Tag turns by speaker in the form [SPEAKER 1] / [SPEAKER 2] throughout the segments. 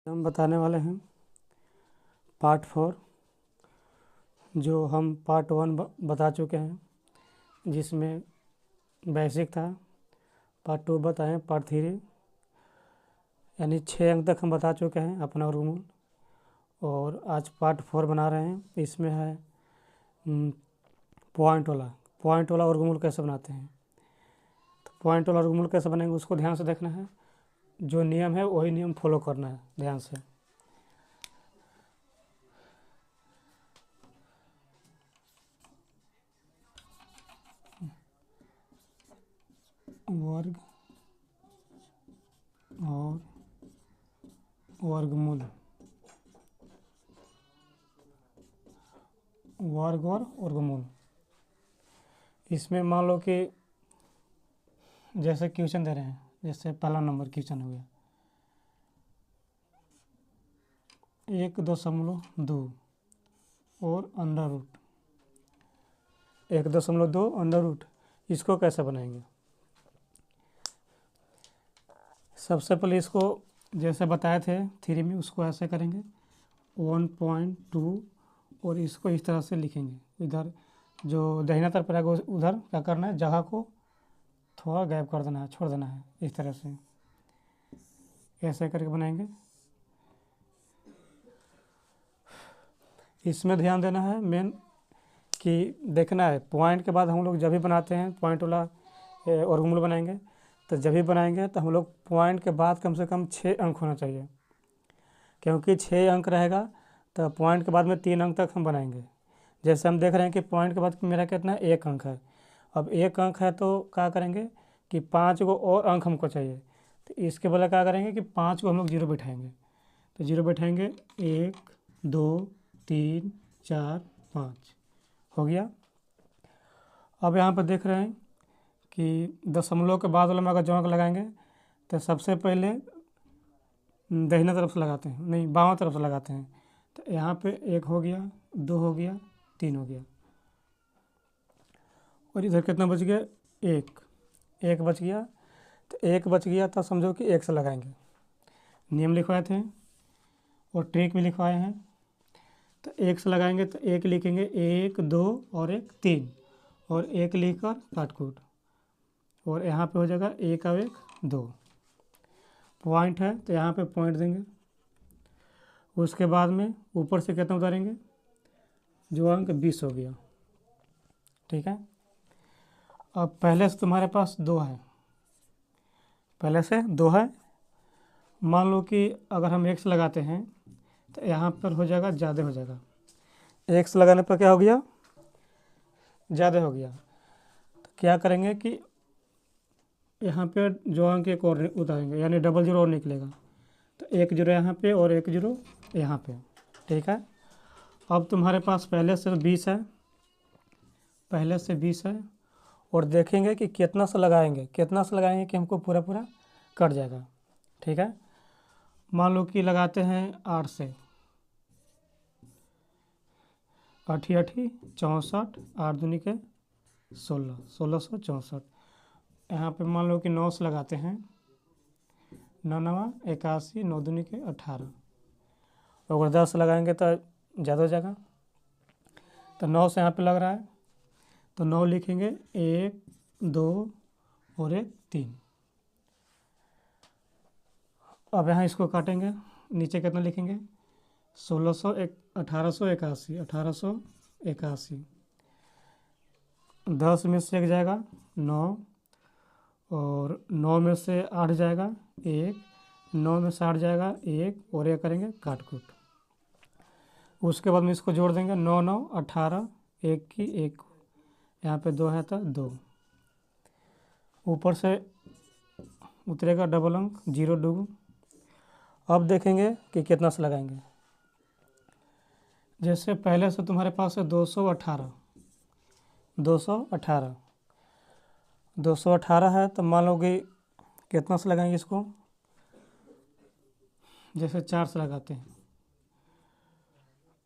[SPEAKER 1] हम बताने वाले हैं पार्ट 4, जो हम पार्ट 1 बता चुके हैं, जिसमें बेसिक था। पार्ट 2 बताएं, पार्ट 3 यानी 6 अंक तक हम बता चुके हैं अपना वर्गमूल। और आज पार्ट 4 बना रहे हैं। इसमें है पॉइंट वाला वर्गमूल कैसे बनाते हैं। तो पॉइंट वाला वर्गमूल कैसे बनेंगे उसको ध्यान से देखना है। जो नियम है वही नियम फॉलो करना है ध्यान से। वर्ग और वर्गमूल, वर्ग और वर्गमूल। इसमें मान लो कि जैसे क्वेश्चन दे रहे हैं, जैसे पहला नंबर क्वेश्चन हो गया 1.2 और अंडर रूट 1.2 अंडर रूट। इसको कैसे बनाएंगे? सबसे पहले इसको जैसे बताए थे 3 में, उसको ऐसे करेंगे 1.2 और इसको इस तरह से लिखेंगे। इधर जो दाहिना तरफ रहेगा उधर क्या करना है, जगह को थोड़ा गैप कर देना है, छोड़ देना है। इस तरह से ऐसे करके बनाएंगे। इसमें ध्यान देना है मेन कि देखना है पॉइंट के बाद हम लोग जब भी बनाते हैं पॉइंट वाला वर्गमूल बनाएंगे, तो जब भी बनाएंगे तो हम लोग पॉइंट के बाद कम से कम 6 अंक होना चाहिए, क्योंकि 6 अंक रहेगा तो पॉइंट के बाद में 3 अंक तक हम बनाएंगे। जैसे हम देख रहे हैं कि पॉइंट के बाद मेरा कितना 1 अंक है। अब 1 अंक है तो क्या करेंगे कि 5 को और अंक हमको चाहिए, तो इसके बदले क्या करेंगे कि 5 को हम लोग 0 बैठाएंगे। तो 0 बैठाएंगे 1 2 3 4 5 हो गया। अब यहाँ पर देख रहे हैं कि दशमलव के बाद वाला में अगर जो अंक लगाएंगे तो सबसे पहले दाहिना तरफ से लगाते हैं, नहीं बाँव तरफ से लगाते हैं। तो यहाँ पे 1 हो गया, 2 हो गया, 3 हो गया, और इधर कितना बच गया 1 बच गया। तो 1 बच गया तो समझो कि 1 से लगाएंगे। नियम लिखवाए थे और ट्रिक भी लिखवाए हैं। तो 1 से लगाएंगे तो 1 लिखेंगे 1 2 और 1 3 और 1 लिखकर काट कूट, और यहाँ पे हो जाएगा 1 और 1 2। पॉइंट है तो यहाँ पे पॉइंट देंगे। उसके बाद में ऊपर से कितना उतारेंगे, जो अंक 20 हो गया। ठीक है। अब पहले से तुम्हारे पास 2 है, पहले से 2 है। मान लो कि अगर हम 1 से लगाते हैं तो यहाँ पर हो जाएगा ज़्यादा हो जाएगा। 1 से लगाने पर क्या हो गया, ज़्यादा हो गया। तो क्या करेंगे कि यहाँ पे जो अंक एक और उतारेंगे, यानी डबल 0 और निकलेगा। तो 1 0 यहाँ पे और 1 0 यहाँ पे। ठीक है। अब तुम्हारे पास पहले से 20 है, पहले से 20 है, और देखेंगे कि कितना से लगाएंगे कि हमको पूरा पूरा कट जाएगा। ठीक है। मान लो कि लगाते हैं 8 से, 8 8 64, 8 दूनी के 16, 1664। यहाँ पे मान लो कि 9 से लगाते हैं, 9 9 81, 9 दूनी के 18। अगर 10 से लगाएंगे तो ज़्यादा हो जाएगा। तो 9 से यहाँ पे लग रहा है तो 9 लिखेंगे 1 2 और 1 3। अब यहाँ इसको काटेंगे, नीचे कितना लिखेंगे 1881, 1881। 10 में से 1 जाएगा 9, और 9 में से 8 जाएगा 1, 9 में से 8 जाएगा 1, और 1 करेंगे काट कूट। उसके बाद में इसको जोड़ देंगे 9 9 18, 1 की 1, यहाँ पे 2 है तो 2। ऊपर से उतरेगा डबल अंक 0 2। अब देखेंगे कि कितना से लगाएंगे। जैसे पहले से तुम्हारे पास है 218, 218 218 है, तो मान लो कि कितना से लगाएंगे इसको। जैसे 4 से लगाते हैं,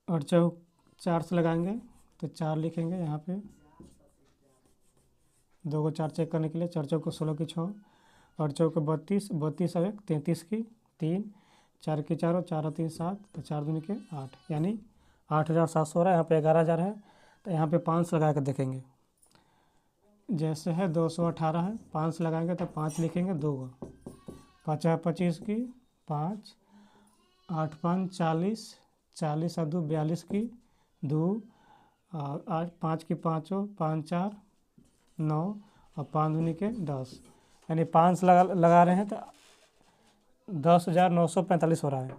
[SPEAKER 1] और 4 से लगाएंगे तो 4 लिखेंगे यहाँ पे, 2 को 4 चेक करने के लिए, 4 चौक को 16 की 6, और चौक को 32, 32 और 1 33 की 3, 4 की 4 और 4 और 3 7, तो 4 दूनी के 8, यानी 8700 हो रहा है। यहाँ पे 11,000 है, तो यहाँ पे 5 लगा कर देखेंगे। जैसे है 218 है, 5 लगाएंगे तो 5 लिखेंगे, 2 50 25 की 5, 8 5 40, 40 और 2 42 की 2, और 8 5 की 5 5 4 9 और 5 दूनी के 10, यानी 5 लगा रहे हैं तो 10,945 हो रहा है।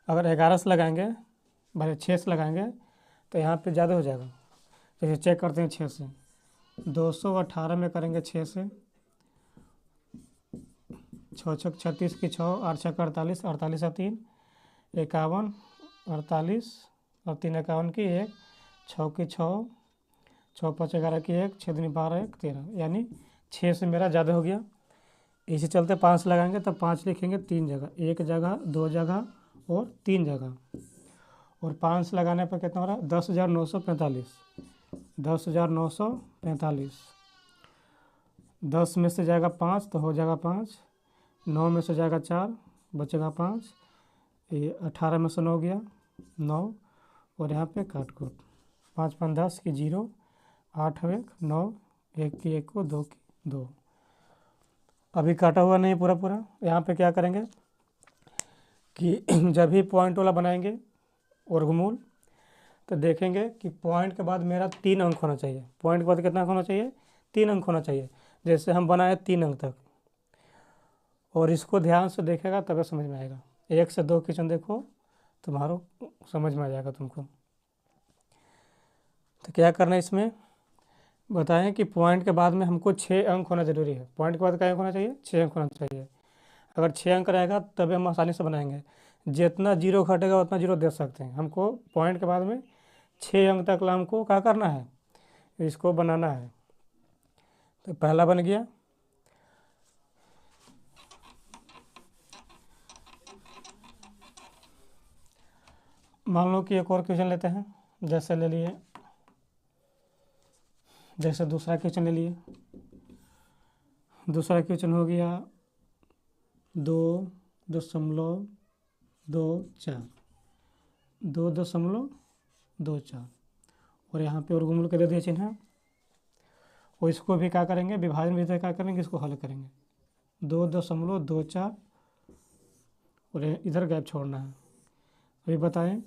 [SPEAKER 1] अगर 11 से लगाएंगे, भले 6 से लगाएंगे तो यहाँ पे ज़्यादा हो जाएगा। जैसे चेक करते हैं 6 से, 218 में करेंगे 6 से, 6 छक 36 की 6, 8 छक 48, 48 और 3 51, 48 और 3 51 की 1, 6 की 6, 6 5 11 की 1, 6 दूनी 12 1 13, यानी 6 से मेरा ज़्यादा हो गया। इसी चलते 5 लगाएंगे तो 5 लिखेंगे 3 जगह, 1 जगह 2 जगह और 3 जगह, और 5 लगाने पर कितना हो रहा है? 10,945, 10,945। 10 में से जाएगा 5 तो हो जाएगा 5, 9 में से जाएगा 4 बचेगा 5, ये 18 में से 9 गया 9, और यहाँ पे काट कूट 5 5 10 की 0, 8 1 9, 1 की 1 को 2 की 2। अभी काटा हुआ नहीं पूरा पूरा। यहाँ पे क्या करेंगे कि जब भी पॉइंट वाला बनाएंगे वर्गमूल, तो देखेंगे कि पॉइंट के बाद मेरा 3 अंक होना चाहिए। पॉइंट के बाद कितना अंक होना चाहिए? 3 अंक होना चाहिए। जैसे हम बनाए 3 अंक तक, और इसको ध्यान से देखेगा तब समझ में आएगा। 1 से 2 क्वेश्चन देखो, तुम्हारो समझ में आ जाएगा तुमको। तो क्या करना है इसमें बताएं कि पॉइंट के बाद में हमको 6 अंक होना ज़रूरी है। पॉइंट के बाद क्या अंक होना चाहिए? 6 अंक होना चाहिए। अगर 6 अंक रहेगा तभी हम आसानी से बनाएंगे। जितना जीरो घटेगा उतना जीरो दे सकते हैं। हमको पॉइंट के बाद में 6 अंक तक हमको क्या करना है? इसको बनाना है। तो पहला बन गया, मान लो कि एक और क्वेश्चन लेते हैं। जैसे ले लिए, जैसे दूसरा क्वेश्चन ले लिए। दूसरा क्वेश्चन हो गया 2.24, 2.24, और यहाँ पे वर्गमूल के दे दिए चिन्ह। और इसको भी क्या करेंगे? विभाजन विधि क्या करेंगे? इसको हल करेंगे। 2.24 और इधर गैप छोड़ना है। अभी बताएं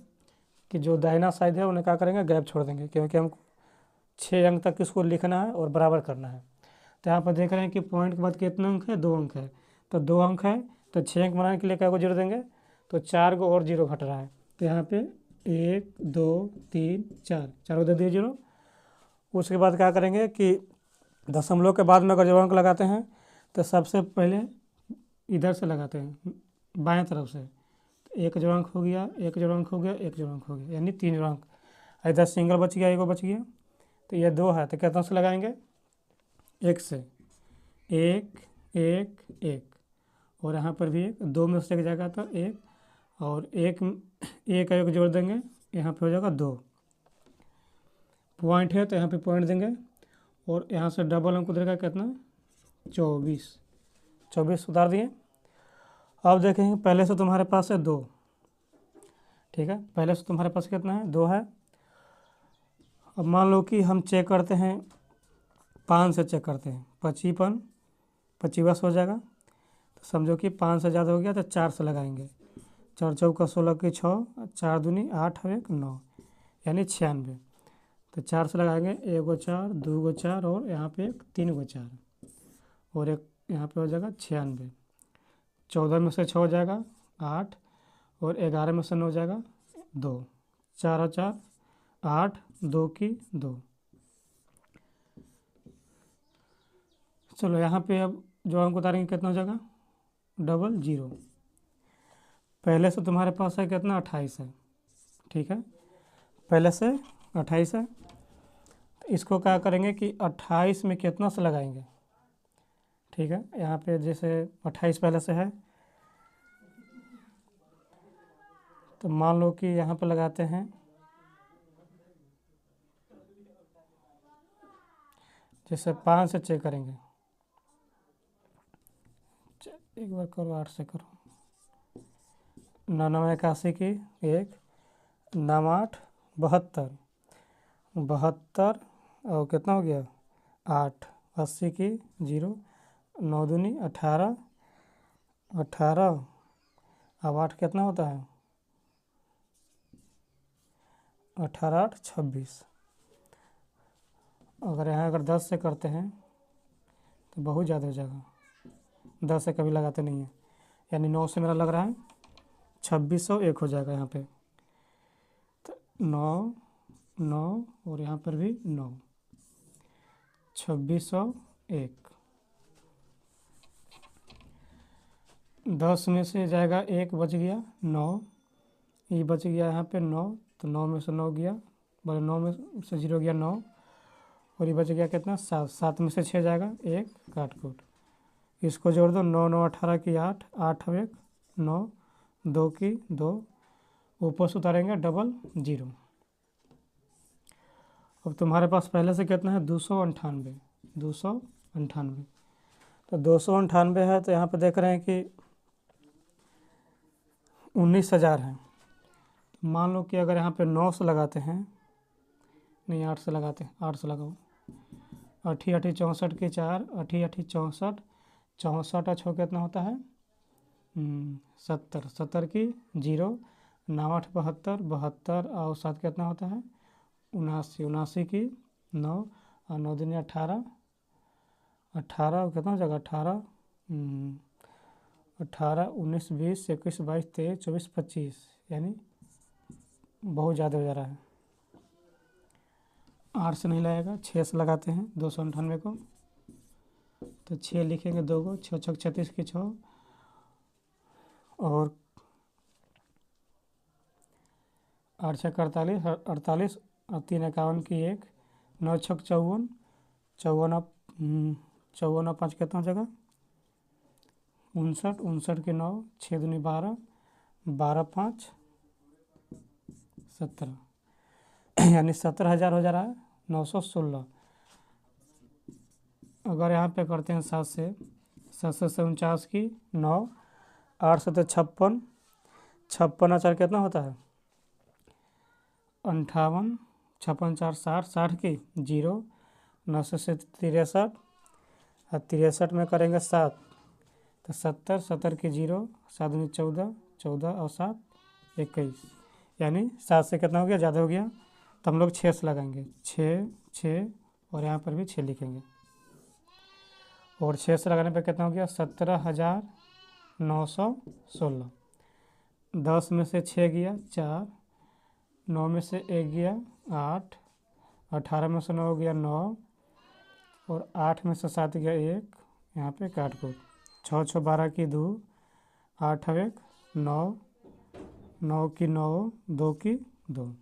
[SPEAKER 1] कि जो दाहिना साइड है उन्हें क्या करेंगे? गैप छोड़ देंगे, क्योंकि हमको 6 अंक तक इसको लिखना है और बराबर करना है। तो यहाँ पर देख रहे हैं कि पॉइंट के बाद कितना अंक है? 2 अंक है। तो 2 अंक है तो 6 अंक बनाने के लिए क्या को जीरो देंगे? तो 4 को और जीरो घट रहा है। तो यहाँ पे 1 2 3 4, 4 को दे दिए जीरो। उसके बाद क्या करेंगे कि दशमलव के बाद में अगर जो अंक लगाते हैं तो सबसे पहले इधर से लगाते हैं, बाएं तरफ से। तो एक जोड़ अंक हो गया, एक जोड़ अंक हो गया, एक जोड़ अंक हो गया, यानी 3 जोड़ अंक। इधर सिंगल बच गया, एगो बच गया। तो ये 2 है तो कितना से लगाएंगे? 1 से, 1 1 1, और यहाँ पर भी 1, 2 में से एक जाएगा तो 1, और एक जोड़ देंगे, यहाँ पे हो जाएगा 2। पॉइंट है तो यहाँ पे पॉइंट देंगे, और यहाँ से डबल अंक उधरेगा कितना? 24 उतार दिए। अब देखेंगे पहले से तुम्हारे पास है 2, ठीक है। पहले से तुम्हारे पास कितना है? 2 है। अब मान लो कि हम चेक करते हैं 5 से चेक करते हैं, 25 हो जाएगा। तो समझो कि 5 से ज़्यादा हो गया तो 4 से लगाएंगे। 4 चौका 16 की 6, 4 दूनी 8 और 1 9, यानी 96। तो 4 से लगाएंगे, 1 गो 4, 2 गो 4, और यहाँ पे 3 गो 4, और एक यहाँ पे हो जाएगा 96। 14 में से 6 हो जाएगा 8, और 11 में से 9 हो जाएगा 2, 4 और 4 8, 2 की 2। चलो यहाँ पे अब जो अंक उतारेंगे कितना हो जाएगा? 00। पहले से तुम्हारे पास है कितना? 28 है, ठीक है। पहले से 28 है। तो इसको क्या करेंगे कि 28 में कितना से लगाएंगे? ठीक है, यहाँ पे जैसे 28 पहले से है, तो मान लो कि यहाँ पे लगाते हैं, जैसे 5 से चेक करेंगे। एक बार करो, 8 से करो। 9 9 81 की 1, 9 8 72, 72 और कितना हो गया 8, 80 की 0, 9 दूनी 18, 18 अब 8 कितना होता है 18 8 26। अगर यहाँ अगर 10 से करते हैं तो बहुत ज़्यादा हो जाएगा, 10 से कभी लगाते नहीं हैं, यानी 9 से मेरा लग रहा है 2601 हो जाएगा यहाँ पे। तो 9 9 और यहाँ पर भी 9, 2601। 10 में से जाएगा 1 बच गया 9, ये बच गया यहाँ पे 9, तो 9 में से 9 गया, बोले 9 में से 0 गया 9, और ये बच गया कितना 7, 7 में से 6 जाएगा 1 काट कूट, इसको जोड़ दो 9 9 18 की 8, 8 और 1 9, 2 की 2, ऊपर से उतारेंगे डबल 0। अब तुम्हारे पास पहले से कितना है 298, 298, तो 298 है, तो यहाँ पे देख रहे हैं कि 19,000 है। मान लो कि अगर यहाँ पे 9 से लगाते हैं, नहीं 8 से लगाते हैं, 8 से लगाओ, 8 8 64 की 4, 8 8 64, 64 और 6 कितना होता है 70, 70 की 0, 9 8 72, 72 और 7 कितना होता है 79, 79 की 9 और 9 दूनी 18, 18 कितना हो जाएगा 18, 18 19 20 21 22 23 24 25, यानी बहुत ज़्यादा हो जा रहा है। 8 से नहीं लगेगा, 6 से लगाते हैं 298 को, तो 6 लिखेंगे 2 को, 6 6 36 की 6, और 8 6 48, 48 और 3 51 की 1, 9 6 54, 54 54 और 5 कितना हो जाएगा 59, 59 की 9, 6 दूनी 12, 12 5 17, यानी 17,000 हो जा रहा है 916। अगर यहाँ पे करते हैं 7 से 49 की 9, 8 से तो 56, 56 4 कितना होता है 58, 56 4 60, 60 की 0, 9 से 63 और 63 में करेंगे 7, तो 70, 70 की 0, 7 दूनी 14, 14 और 7 21, यानी 7 से कितना हो गया ज़्यादा हो गया, तो हम लोग 6 से लगाएंगे, 6 6 और यहाँ पर भी 6 लिखेंगे, और 6 से लगाने पर कितना हो गया 17,916। 10 में से 6 गया 4, 9 में से 1 गया 8, 18 में से 9 हो गया 9, और 8 में से 7 गया 1, यहाँ पे काट को 6 6 12 की 2, 8 और 1 9, 9 की 9, 2 की 2।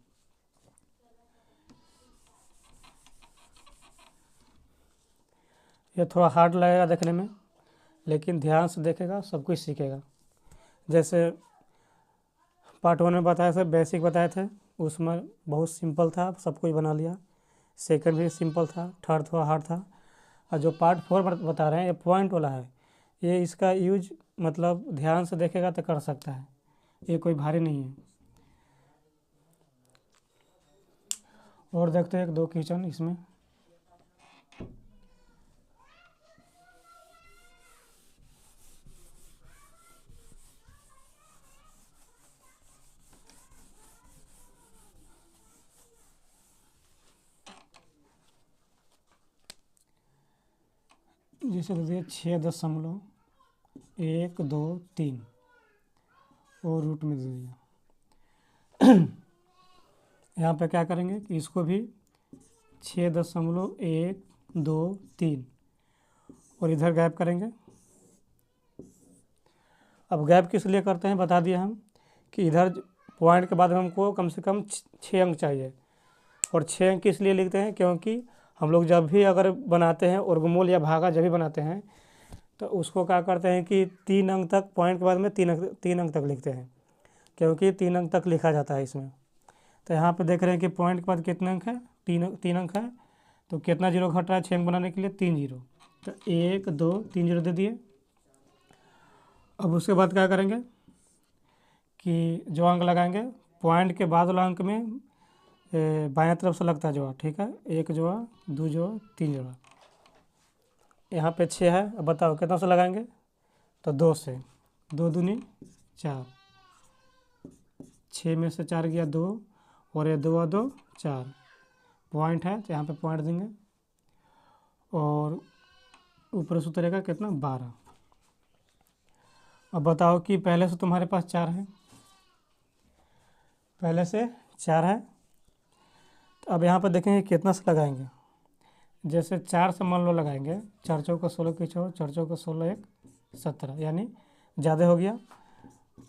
[SPEAKER 1] ये थोड़ा हार्ड लगेगा देखने में, लेकिन ध्यान से देखेगा सब कुछ सीखेगा। जैसे पार्ट 1 में बताए थे, बेसिक बताए थे, उसमें बहुत सिंपल था, सब कुछ बना लिया। सेकंड भी सिंपल था, थर्ड थोड़ा हार्ड था, और जो पार्ट 4 बता रहे हैं ये पॉइंट वाला है, ये इसका यूज मतलब ध्यान से देखेगा तो कर सकता है, ये कोई भारी नहीं है। और देखते हैं 1 2 क्वेश्चन इसमें। जैसे दे दिया 6.123 और रूट में दे दिया। यहाँ पे क्या करेंगे कि इसको भी 6.123 और इधर गैप करेंगे। अब गैप किस लिए करते हैं बता दिया हम, कि इधर पॉइंट के बाद हमको कम से कम 6 अंक चाहिए, और 6 अंक किस लिए लिखते हैं, क्योंकि हम लोग जब भी अगर बनाते हैं वर्गमूल या भागा जब भी बनाते हैं तो उसको क्या करते हैं कि 3 अंक तक, पॉइंट के बाद में 3 अंक तक लिखते हैं, क्योंकि 3 अंक तक लिखा जाता है इसमें। तो यहाँ पे देख रहे हैं कि पॉइंट के बाद कितने अंक है, 3 अंक है, तो कितना जीरो घट रहा है 6 अंक बनाने के लिए 3 जीरो, तो 1 2 3 जीरो दे दिए। अब उसके बाद क्या करेंगे कि जो अंक लगाएंगे पॉइंट के बाद वाला अंक में बाएं तरफ से लगता है जोड़ा, ठीक है। एक जोड़ा, दो जोड़ा, तीन जोड़ा। यहाँ पे 6 है। अब बताओ कितना से लगाएंगे, तो 2 से। 2 दूनी 4, 6 में से 4 गया 2, और ये 2 और 2 4। पॉइंट है तो यहाँ पे पॉइंट देंगे, और ऊपर से उतरेगा कितना, 12। अब बताओ कि पहले से तुम्हारे पास 4 है, पहले से 4 है। तो अब यहाँ पर देखेंगे कितना से लगाएंगे। जैसे 4 से मान लो लगाएंगे, 4 चौका 16 की 6, 4 चौका 16 1 17, यानी ज़्यादा हो गया।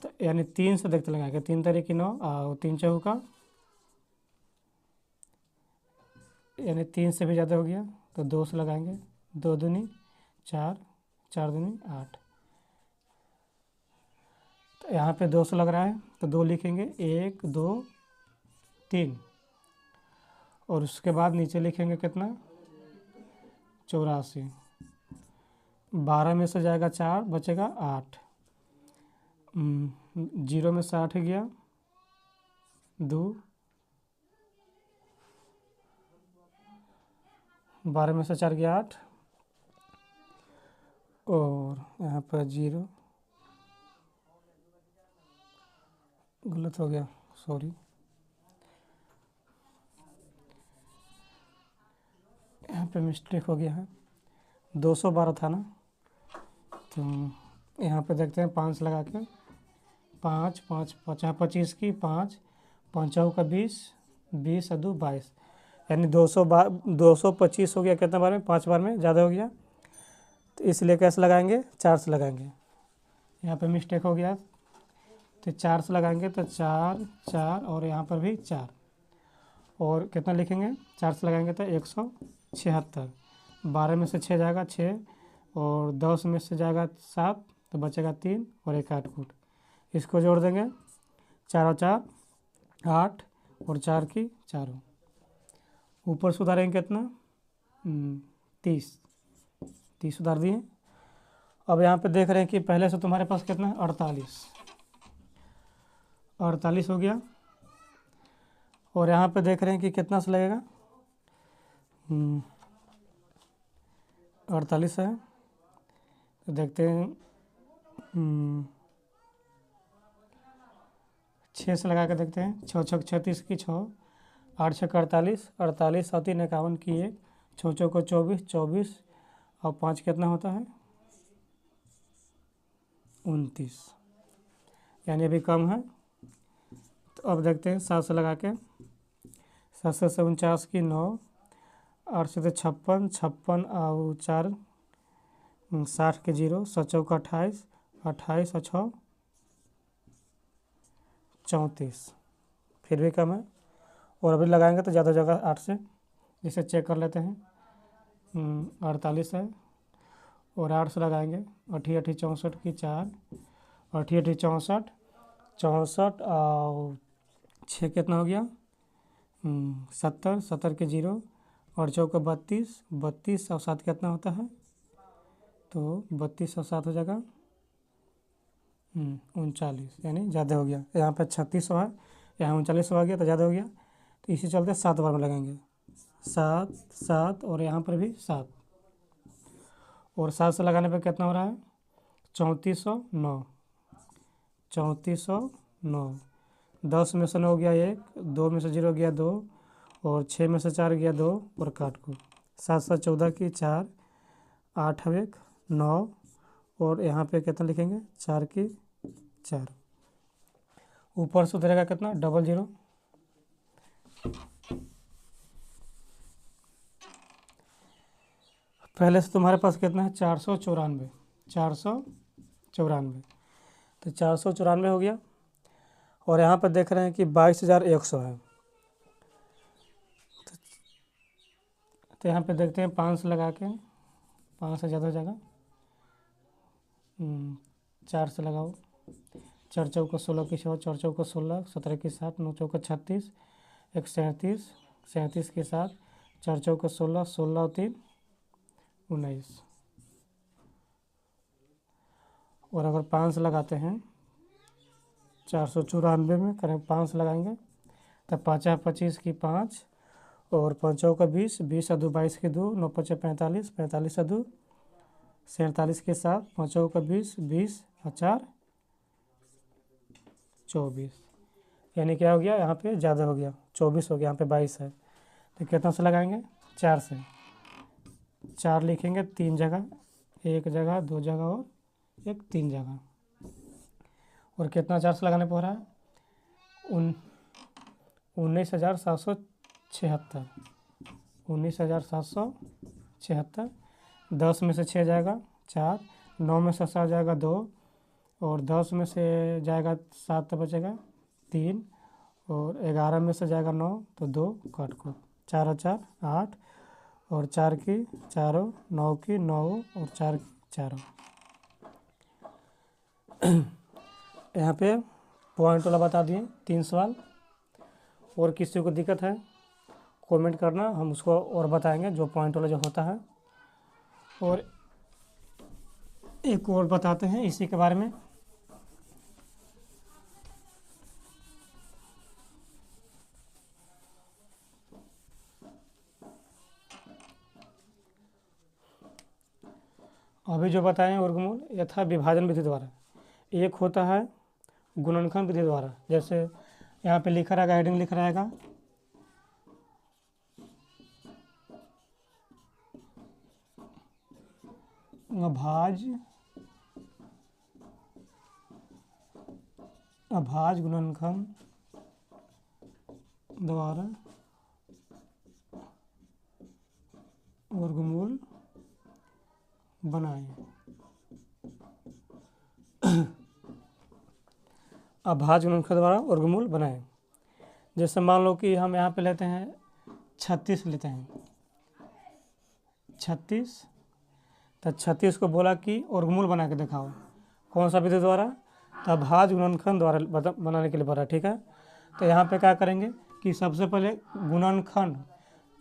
[SPEAKER 1] तो यानी 3 से देखते लगाएंगे, 3 तारीख 9 और 3 चौका, यानी 3 से भी ज़्यादा हो गया तो 2 से लगाएंगे। 2 दूनी 4, 4 दूनी 8। तो यहाँ पे 2 से लग रहा है तो 2 लिखेंगे, 1 2 3, और उसके बाद नीचे लिखेंगे कितना, 84। 12 में से जाएगा 4, बचेगा 8। 0 में से 8 गया 2, 12 में से 4 गया 8, और यहाँ पर 0 गलत हो गया, सॉरी। यहाँ पे मिस्टेक हो गया है, 212 था ना। तो यहाँ पे देखते हैं 5 लगा के, 5 5 5 25 की 5, 5 का 20, 20 और 2 22, यानी 225 हो गया। कितना बार में, 5 बार में ज़्यादा हो गया। तो इसलिए कैसे लगाएंगे, 4 से लगाएंगे। यहाँ पे मिस्टेक हो गया, तो 4 से लगाएंगे तो 4 4, और यहाँ पर भी 4, और कितना लिखेंगे, 4 से लगाएंगे तो 176। 12 में से 6 जाएगा 6, और 10 में से जाएगा 7, तो बचेगा 3 और 1 8 कूट। इसको जोड़ देंगे, 4 और 4 8, और 4 की 4। ऊपर से उतारेंगे कितना, 30 उतार दिए। अब यहाँ पे देख रहे हैं कि पहले से तुम्हारे पास कितना है, 48 हो गया। और यहाँ पे देख रहे हैं कि कितना से लगेगा, 48 है। तो देखते हैं, 6 से लगा के देखते हैं, 6 6 36 की 6, 8 6 48, 48 और 3 51 की 1, 6 6 को 24, 24 और 5 कितना होता है, 29, यानी अभी कम है। तो अब देखते हैं 7 से लगा के, 7 से 49 की 9, 8 से 56, 56 और 4 60 के 0, 7 चौका 28, 28 और 6 34, फिर भी कम है। और अभी लगाएंगे तो ज़्यादा जगह 8 से, जिसे चेक कर लेते हैं। 48 है, और 8 से लगाएंगे, 8 8 64 की 4, 8 8 64, 64 और 6 कितना हो गया, 70, 70 के 0, और चौका 32, 32 और 7 कितना होता है, तो 32 और 7 हो जाएगा 39, यानी ज़्यादा हो गया। यहाँ पे 36 है, यहाँ 39 आ गया तो ज़्यादा हो गया। तो इसी चलते 7 बार में लगाएंगे, 7 7, और यहाँ पर भी 7, और 7 से लगाने पर कितना हो रहा है, 3409, 3409। 10 में से 9 गया 1, 2 में से 0 गया 2, और 6 में से 4 गया 2, और काट को 7 7 14 की 4, 8 1 9, और यहाँ पे कितना लिखेंगे, 4 की 4। ऊपर से उतरेगा कितना, 00। पहले से तुम्हारे पास कितना है, 494, 494। तो 494 हो गया। और यहाँ पर देख रहे हैं कि 22,100 है। तो यहाँ पे देखते हैं 5 लगा के, 5 से ज़्यादा हो जाएगा, 4 से लगाओ, 4 चौका 16 की 6, 4 चौका 16, 17 की 7, 9 चौका 36, 1 37, 37 के 7, 4 चौका 16, 16 और 3 19। और अगर 5 लगाते हैं, 494 में करें 5 लगाएंगे तो 5 25 की 5 और 5 का 20, 20 2 22 की 2, 9 5 45, 45 2 47 के 7, 5 का 20, 20 और 4 24, यानी क्या हो गया यहाँ पे ज़्यादा हो गया, 24 हो गया, यहाँ पे 22 है। तो कितना से लगाएंगे? 4 से। 4 लिखेंगे 3 जगह, 1 जगह, 2 जगह और 3 जगह। और कितना 4 से लगाने पर रहा है? 19,776, 19,776। 10 में से 6 जाएगा 4, 9 में से 7 जाएगा 2 और 10 में से जाएगा 7 तो बचेगा 3 और 11 में से जाएगा 9 तो 2 कट को 4 और 4 8 और 4 की 4, 9 की 9 और 4 4। यहाँ पे पॉइंट वाला बता दिए 3 सवाल। और किसी को दिक्कत है कमेंट करना, हम उसको और बताएंगे जो पॉइंट वाला जो होता है। और एक और बताते हैं इसी के बारे में। अभी जो बताएं वर्गमूल यथा विभाजन विधि द्वारा, एक होता है गुणनखंड विधि द्वारा। जैसे यहाँ पे लिखा रहेगा, हेडिंग लिखा रहेगा अभाज्य गुणनखंड द्वारा वर्गमूल बनाएं। अभाज्य गुणनखंड द्वारा वर्गमूल बनाएं। जैसे मान लो कि हम यहाँ पे लेते हैं 36 लेते हैं 36, तो 36 को बोला कि वर्गमूल बना के दिखाओ। कौन सा विधि द्वारा? तो अभाज्य गुणनखंड द्वारा बनाने के लिए बोला, ठीक है। तो यहाँ पे क्या करेंगे कि सबसे पहले गुणनखंड,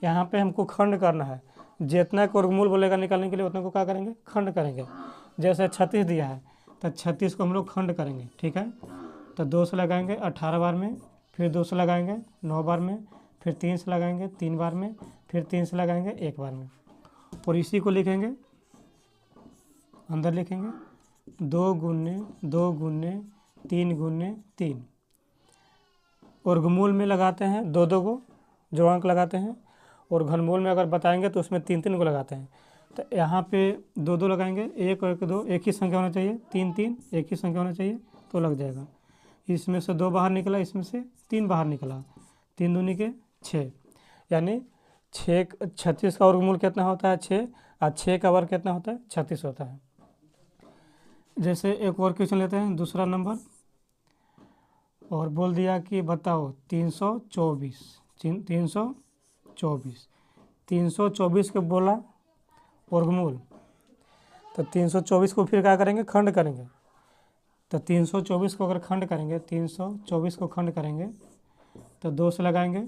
[SPEAKER 1] यहाँ पे हमको खंड करना है। जितना को वर्गमूल बोलेगा निकालने के लिए उतना को क्या करेंगे? खंड करेंगे। जैसे 36 दिया है तो 36 को हम लोग खंड करेंगे, ठीक है। तो 2 से लगाएंगे 18 बार में, फिर 2 से लगाएंगे 9 बार में, फिर 3 से लगाएंगे 3 बार में, फिर 3 से लगाएंगे 1 बार में। और इसी को लिखेंगे, अंदर लिखेंगे 2 गुने 2 गुने 3 गुने 3। वर्गमूल में लगाते हैं 2 2 को जो अंक लगाते हैं, और घनमूल में अगर बताएंगे तो उसमें 3 3 को लगाते हैं। तो यहाँ पे 2 2 लगाएंगे, 1 और 1 2 एक ही संख्या होना चाहिए, 3 3 एक ही संख्या होना चाहिए तो लग जाएगा। इसमें से 2 बाहर निकला, इसमें से 3 बाहर निकला, 3 दूनी के 6, यानी 36 का वर्गमूल कितना होता है? 6, और 6 का वर्ग कितना होता है? 36 होता है। जैसे एक और क्वेश्चन लेते हैं, दूसरा नंबर, और बोल दिया कि बताओ 324 324 के बोला वर्गमूल। तो 324 को फिर क्या करेंगे? खंड करेंगे। तो 324 को अगर खंड करेंगे, 324 को खंड करेंगे तो 2 से लगाएंगे,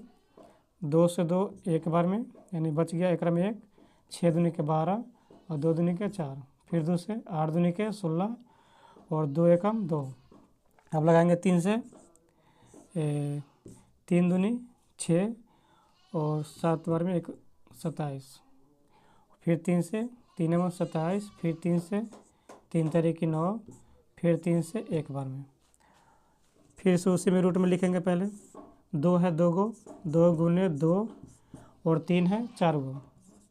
[SPEAKER 1] 2 से 2 एक बार में, यानी बच गया 1 में 1, 6 दूनी के 12 और 2 दूनी के 4, फिर 2 से 8 दूनी के 16 और 2 एकम 2। अब लगाएंगे 3 से, 3 दूनी 6 और 7 बार में 1 27, फिर 3 से 3 में 27, फिर 3 से 3 तारीख 9, फिर 3 से 1 बार में, फिर से उसी में रूट में लिखेंगे। पहले 2 है 2 गो, 2 गुने 2 और 3 है 4 गो,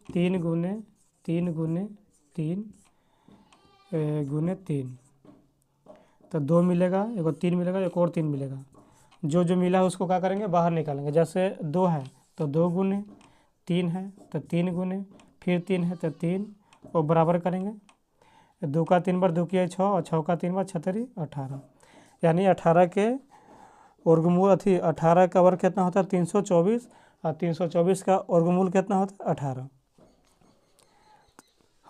[SPEAKER 1] 3 गुने 3 गुने 3 गुने 3, तो 2 मिलेगा, एक 3 मिलेगा, एक और 3 मिलेगा। जो जो मिला है उसको क्या करेंगे? बाहर निकालेंगे। जैसे 2 है तो 2 गुने, 3 है तो 3 गुने, फिर 3 है तो 3 और बराबर करेंगे। 2 का 3 बार 2 किया 6 और 6 का 3 बार 6 3 18, यानी 18 के वर्गमूल 18 का वर्ग कितना होता है? 324, और 324 का वर्गमूल कितना होता है? 18।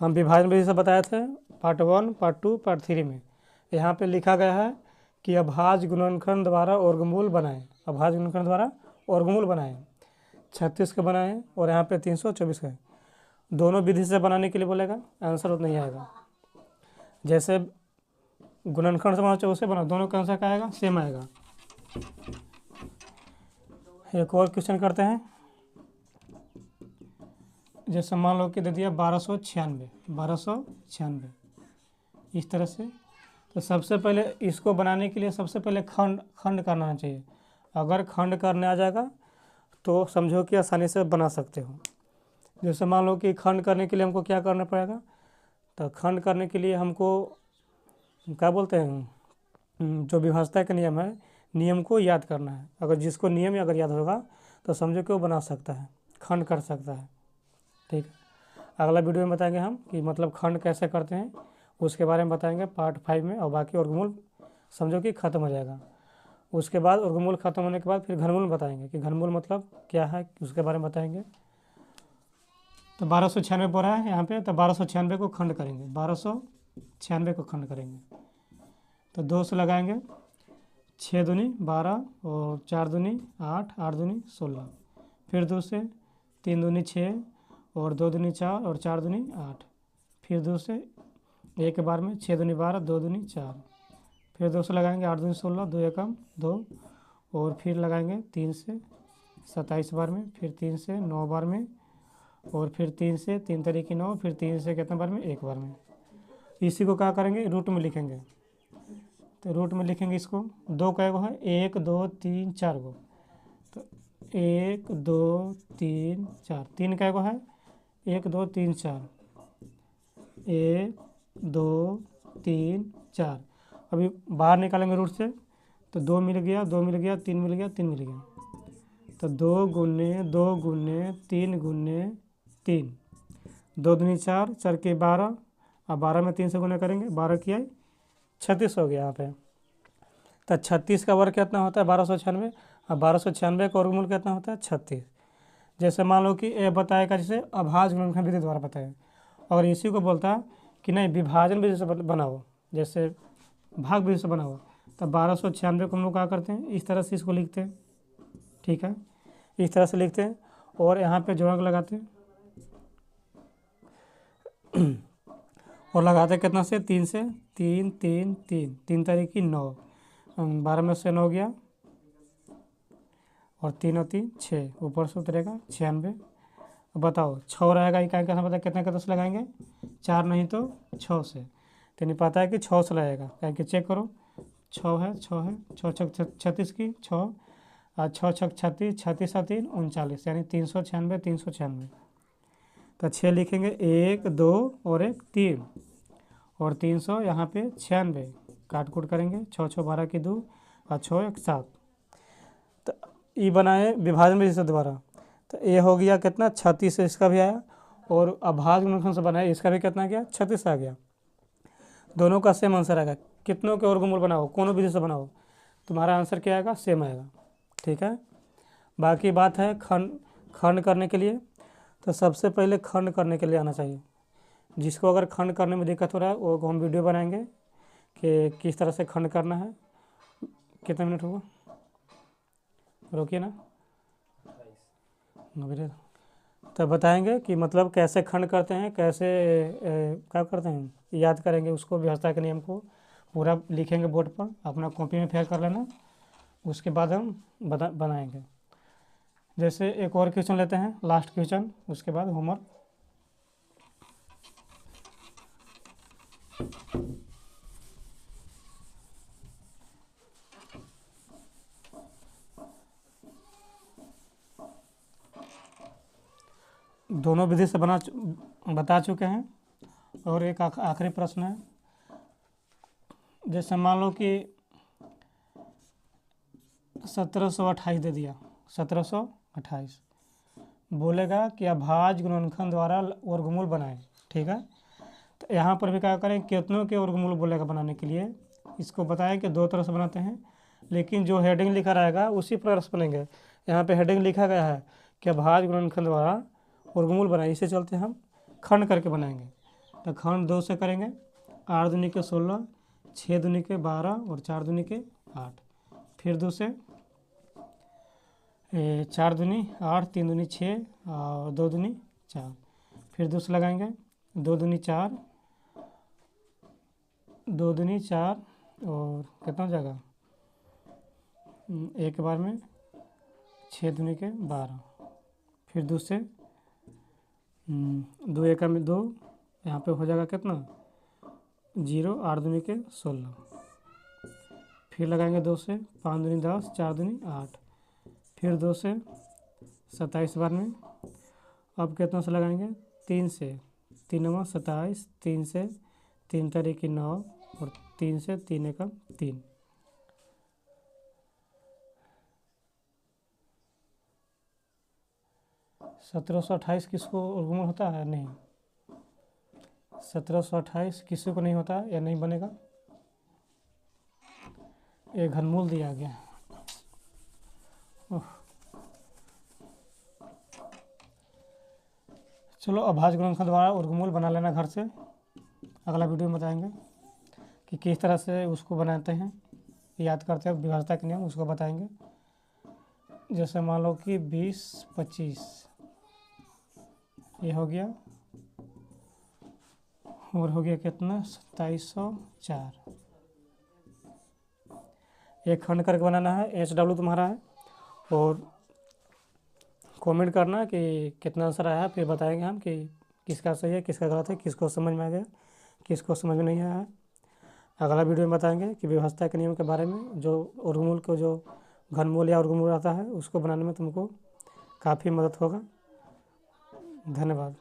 [SPEAKER 1] हम विभाजन विधि से बताए थे पार्ट 1, पार्ट 2, पार्ट 3 में। यहाँ पे लिखा गया है कि अभाज्य गुणनखंड द्वारा वर्गमूल बनाएं। अभाज्य गुणनखंड द्वारा वर्गमूल बनाएं, 36 के बनाएं और यहाँ पे 324 का। दोनों विधि से बनाने के लिए बोलेगा, आंसर उतना ही आएगा। जैसे गुणनखंड से बनाओ चाहे उसे बनाओ, दोनों का आंसर क्या आएगा? सेम आएगा। एक और क्वेश्चन करते हैं। जैसे मान लो कि दे दिया 1296 इस तरह से। तो सबसे पहले इसको बनाने के लिए सबसे पहले खंड करना आना चाहिए। अगर खंड करने आ जाएगा तो समझो कि आसानी से बना सकते हो। जैसे मान लो कि खंड करने के लिए हमको क्या करना पड़ेगा, तो खंड करने के लिए हमको क्या बोलते हैं, जो विभाज्यता का नियम है, नियम को याद करना है। अगर जिसको नियम अगर याद होगा तो समझो कि वो बना सकता है, खंड कर सकता है। ठीक है, अगला वीडियो में बताएंगे हम कि मतलब खंड कैसे करते हैं, उसके बारे में बताएंगे पार्ट 5 में। और बाकी वर्गमूल समझो कि ख़त्म हो जाएगा। उसके बाद वर्गमूल ख़त्म होने के बाद फिर घनमूल बताएंगे कि घनमूल मतलब क्या है, उसके बारे में बताएंगे। तो 1296 बोल रहा है यहाँ पे, तो 1296 को खंड करेंगे, 1296 को खंड करेंगे। तो 2 से लगाएंगे, 6 दूनी 12 और 4 दूनी 8, 8 दूनी 16, फिर 2 से 3 दूनी 6 और 2 दूनी 4 और 4 दूनी 8, फिर 2 से एक बार में 6 दूनी 12, 2 दूनी 4, फिर 2 से लगाएंगे 8 दूनी 16, 2 एकम 2, और फिर लगाएंगे 3 से 27 बार में, फिर 3 से 9 बार में, और फिर 3 से 3 तरीके 9, फिर 3 से कितने बार में? 1 बार में। इसी को क्या करेंगे? रूट में लिखेंगे। तो रूट में लिखेंगे इसको, 2 कै गो है? 1 2 3 4 गो। तो 1 2 3 4, 3 कै गो है? 1 2 3 4, 1 2 3 4। अभी बाहर निकालेंगे रूट से, तो 2 मिल गया, 2 मिल गया, 3 मिल गया, 3 मिल गया। तो 2 गुने 2 गुने 3 गुने 3, 2 दूनी 4, 4 के 12, अब 12 में 3 से गुना करेंगे, 12 किया 36 हो गया यहाँ पे। तो 36 का वर्ग कितना होता है? 1296। अब 1296 का वर्गमूल कितना होता है? 36। जैसे मान लो कि ए बताएगा जैसे अभाज्य गुणनखंड विधि द्वारा बताए, और इसी को बोलता है कि नहीं विभाजन विधि से बनाओ, जैसे भाग विधि से बनाओ। तो 1296 को हम लोग क्या करते हैं, इस तरह से इसको लिखते हैं। ठीक है, इस तरह से लिखते हैं और यहाँ पे जोड़क लगाते हैं और लगाते हैं कितना से? 3 से 3 3 3, 3 तरीके 9, 12 में से 9 गया और 3 और 3 6, ऊपर से उतरेगा 96। बताओ 6 रहेगा, इकाई कैसे पता कितने का 10 लगाएंगे? 4 नहीं तो 6 से। तो नहीं पता है कि 6 से लगेगा, कह के चेक करो। 6 है, 6 है, 6 छक 36 की 6, और 6 छक 36, 36 और 3 39, यानी 396 396। तो 6 लिखेंगे, 1 2 और 1 3, और 300 यहाँ पे 96, काट कूट करेंगे, 6 6 12 की 2 और 6 1 7। तो ये बनाए विभाजन विधि से दोबारा। तो ये हो गया कितना? 36 से इसका भी आया, और अभाज्य गुणनखंड से बनाया इसका भी कितना गया? 36 आ गया। दोनों का सेम आंसर आएगा। कितनों के वर्गमूल बनाओ, कोनो विधि से बनाओ, तुम्हारा आंसर क्या आएगा? सेम आएगा। ठीक है, बाकी बात है खंड करने के लिए। तो सबसे पहले खंड करने के लिए आना चाहिए। जिसको अगर खंड करने में दिक्कत हो रहा है वो हम वीडियो बनाएंगे कि किस तरह से खंड करना है। कितने मिनट हुआ? रोकिए ना, तो बताएंगे कि मतलब कैसे खंड करते हैं, कैसे क्या करते हैं, याद करेंगे उसको, व्यवस्था के नियम को पूरा लिखेंगे बोर्ड पर, अपना कॉपी में फेयर कर लेना। उसके बाद हम बनाएंगे। जैसे एक और क्वेश्चन लेते हैं, लास्ट क्वेश्चन, उसके बाद होमवर्क। दोनों विधि से बता चुके हैं। और एक आखिरी प्रश्न है। जैसे मान लो कि 1728 दे दिया, 1728 बोलेगा कि अभाज्य गुणनखंड द्वारा वर्गमूल बनाए। ठीक है, तो यहाँ पर भी क्या करें, कितनों के वर्गमूल बोलेगा बनाने के लिए। इसको बताएं कि 2 तरह से बनाते हैं, लेकिन जो हेडिंग लिखा रहेगा उसी प्रकार से बनेंगे। यहाँ पे हेडिंग लिखा गया है कि अभाज्य गुणनखंड द्वारा वर्गमूल बनाए, इसे चलते हम खंड करके बनाएंगे। तो खंड 2 से करेंगे, 8 दूनी के 16, 6 दूनी के 12 और 4 दूनी के 8, फिर 2 से 4 दूनी 8, 3 दूनी 6 और 2 दूनी 4, फिर 2 से लगाएंगे, 2 दूनी 4, 2 दूनी 4 और कितना हो जाएगा, एक बार में 6 दूनी के 12, फिर दूसरे 2 एकम में 2, यहाँ पे हो जाएगा कितना 0, 8 दूनी के 16, फिर लगाएंगे 2 से, 5 दूनी 10, 4 दूनी 8, फिर 2 से 27 बार में। अब कितना से लगाएंगे 3 से, 3 नवा 27, 3 से 3 तारीख 9, और 3 से 3 एकम 3। 1728 किसको वर्गमूल होता है, नहीं, 1728 किसी को नहीं होता या नहीं बनेगा, ये घनमूल दिया गया। चलो अभाज्य गुणनखंड द्वारा वर्गमूल बना लेना घर से, अगला वीडियो में बताएंगे कि किस तरह से उसको बनाते हैं, याद करते हैं विभाज्यता के नियम, उसको बताएंगे। जैसे मान लो कि 20, 25 ये हो गया, और हो गया कितना 2704। एक खंड करके बनाना है, HW तुम्हारा है, और कमेंट करना कि कितना आंसर आया, फिर बताएंगे हम कि किसका सही है किसका गलत है, किसको समझ में आ गया किसको समझ में नहीं आया। अगला वीडियो में बताएंगे कि विभाज्यता के नियम के बारे में, जो वर्गमूल को जो घनमूल या वर्गमूल आता है उसको बनाने में तुमको काफ़ी मदद होगा। धन्यवाद।